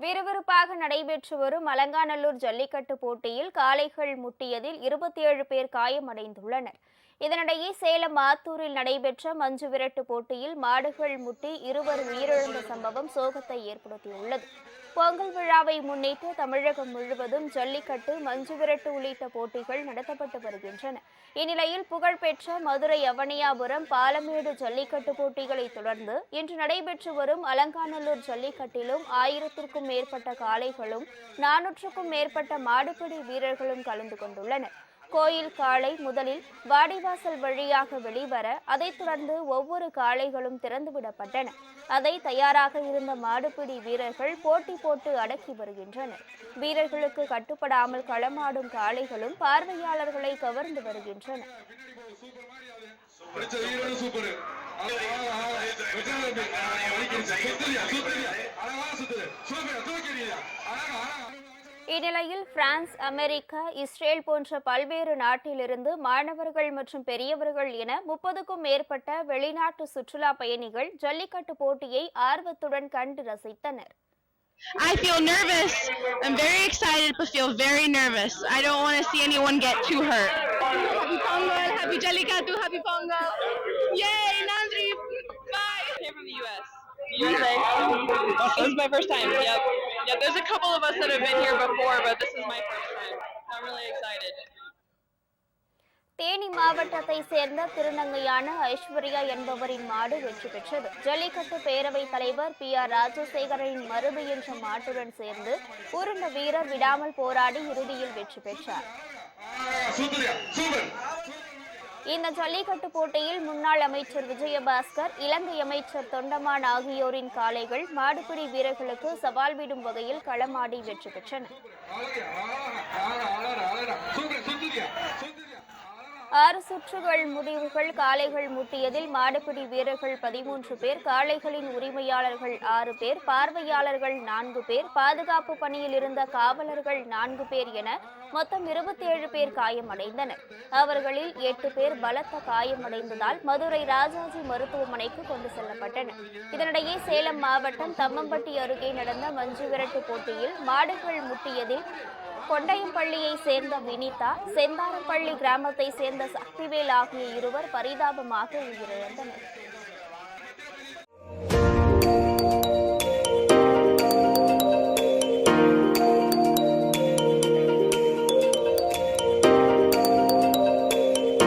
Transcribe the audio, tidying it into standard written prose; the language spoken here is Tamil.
விறுவிறுப்பாக நடைபெற்று வரும் அலங்காநல்லூர் ஜல்லிக்கட்டு போட்டியில் காளைகள் முட்டியதில் 27 பேர் காயமடைந்துள்ளனர். இதனிடையே சேலம் ஆத்தூரில் நடைபெற்ற மஞ்சு விரட்டு போட்டியில் மாடுகள் முட்டி இருவர் உயிரிழந்த சம்பவம் சோகத்தை ஏற்படுத்தியுள்ளது. பொங்கல் விழாவை முன்னிட்டு தமிழகம் முழுவதும் ஜல்லிக்கட்டு, மஞ்சு விரட்டு உள்ளிட்ட போட்டிகள் நடத்தப்பட்டு வருகின்றன. இந்நிலையில் புகழ்பெற்ற மதுரை அவனியாபுரம் பாலமேடு ஜல்லிக்கட்டு போட்டிகளை தொடர்ந்து இன்று நடைபெற்று வரும் அலங்காநல்லூர் ஜல்லிக்கட்டிலும் 1000க்கும் மேற்பட்ட காளைகளும் 400க்கும் மேற்பட்ட மாடுபிடி வீரர்களும் கலந்து கொண்டுள்ளனர். கோயில் காளை முதலில் வாடிவாசல் வழியாக வெளிவர, அதைத் தொடர்ந்து ஒவ்வொரு காளைகளும் திறந்துவிடப்பட்டன. அதை தயாராக இருந்த மாடுபிடி வீரர்கள் போட்டி போட்டு அடக்கி வருகின்றனர். வீரர்களுக்கு கட்டுப்படாமல் களமாடும் காளைகளும் பார்வையாளர்களை கவர்ந்து வருகின்றன. இந்நிலையில் பிரான்ஸ், அமெரிக்கா, இஸ்ரேல் போன்ற பல்வேறு நாட்டிலிருந்து மாணவர்கள் மற்றும் பெரியவர்கள் என 30க்கும் மேற்பட்ட வெளிநாட்டு சுற்றுலா பயணிகள் ஜல்லிக்கட்டு போட்டியை ஆர்வத்துடன் கண்டு ரசித்தனர். I feel nervous. I'm very excited but feel very nervous. I don't want to see anyone get too hurt. Happy Pongal, happy Jallikattu, happy Pongal. Yay, Nandri. Bye. I'm here from the US. USA. This is my first time. Yep. Yeah, there's a couple of us that have been here before, but this is my first time. I'm really excited. Theni மாவட்டத்தை சேர்ந்த திருநங்கையான ஐஸ்வர்யா என்பவரின் மாடு வெற்றி பெற்றது. ஜல்லிக்கட்டு பேரவைத் தலைவர் PR ராஜசேகரனின் மருது என்ற மாட்டுடன் சேர்ந்து உருண்ட வீரர் விடாமல் போராடி இறுதியில் வெற்றி பெற்றார். இந்த ஜல்லிக்கட்டு போட்டியில் முன்னாள் அமைச்சர் விஜயபாஸ்கர், இலங்கை அமைச்சர் தொண்டமான் ஆகியோரின் காளைகள் மாடுபிடி வீரர்களுக்கு சவால் விடும் வகையில் களமாடி வெற்றி பெற்றன. 6 சுற்றுகள் முடிவுகள். காளைகள் முட்டியதில் மாடுபிடி வீரர்கள் 13 பேர், காளைகளின் உரிமையாளர்கள் 6 பேர், பார்வையாளர்கள் 4 பேர், பாதுகாப்பு பணியில் இருந்த காவலர்கள் 4 பேர் என மொத்தம் 27 பேர் காயமடைந்தனர். அவர்களில் 8 பேர் பலத்த காயமடைந்ததால் மதுரை ராஜாஜி மருத்துவமனைக்கு கொண்டு செல்லப்பட்டனர். இதனிடையே சேலம் மாவட்டம் தம்மம்பட்டி அருகே நடந்த மஞ்சு விரட்டு போட்டியில் மாடுகள் முட்டியதில் கொண்டையம்பள்ளியை சேர்ந்த வினிதா, செந்தாரப்பள்ளி கிராமத்தை சேர்ந்த சக்திவேல் ஆகிய இருவர் பரிதாபமாக உயிரிழந்தனர்.